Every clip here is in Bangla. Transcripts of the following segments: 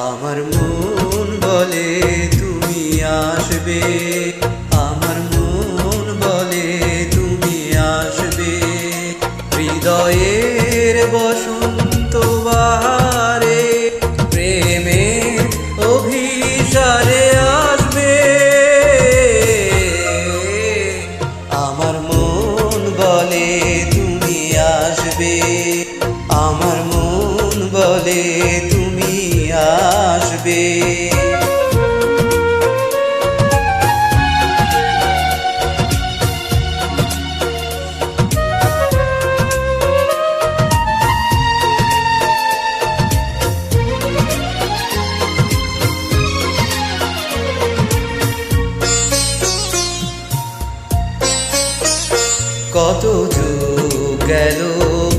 আমার মন বলে তুমি আসবে, আমার মন বলে তুমি আসবে। হৃদয়ের বসন্ত বাহারে প্রেমের অভিসারে আসবে। আমার মন বলে তুমি আসবে, আমার মন বলে তুমি আসবে। কত যুগ গেল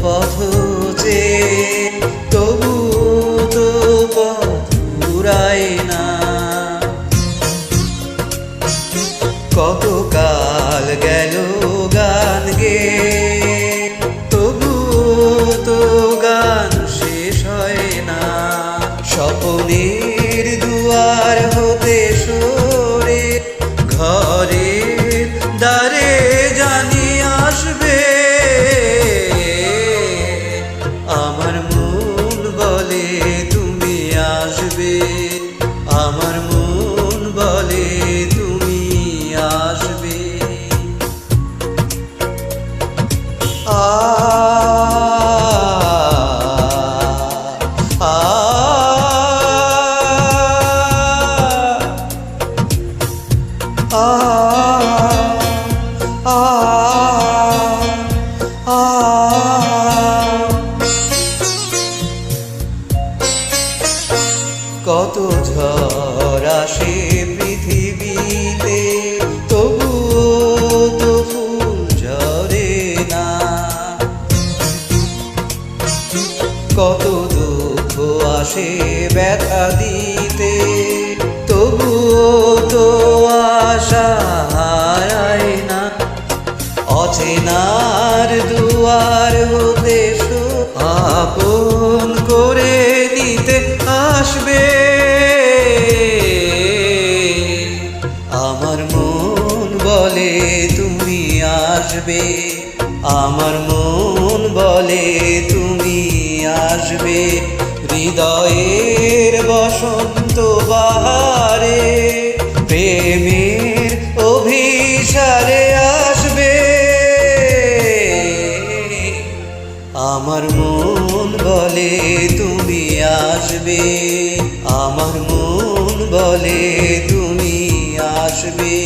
পথ চেয়ে, তবু তো পথ ফুরায় না। কত কাল গেল গান গেয়ে, তবু তো গান শেষ হয় না। স্বপ্নের দুয়ার হতে সরে ঘরের দ্বারে জানি আসবে। আমার মন বলে তুমি আসবে, আমার মন বলে তুমি আসবে। আ আ কত ঝড় আসে পৃথিবীতে, তবুও তো ফুল ঝরে না। কত দুঃখ আসে ব্যথা দিতে, তবুও তো আশা হারায় না। অচেনার দুয়ার হতে আপন করে নিতে আসবে। আমার মন বলে তুমি আসবে, আমার মন বলে তুমি আসবে। হৃদয়ের বসন্ত বাহারে প্রেমের অভিসারে আসবে। আমার মন বলে তুমি আসবে, আমার মন বলে তুমি আসবে।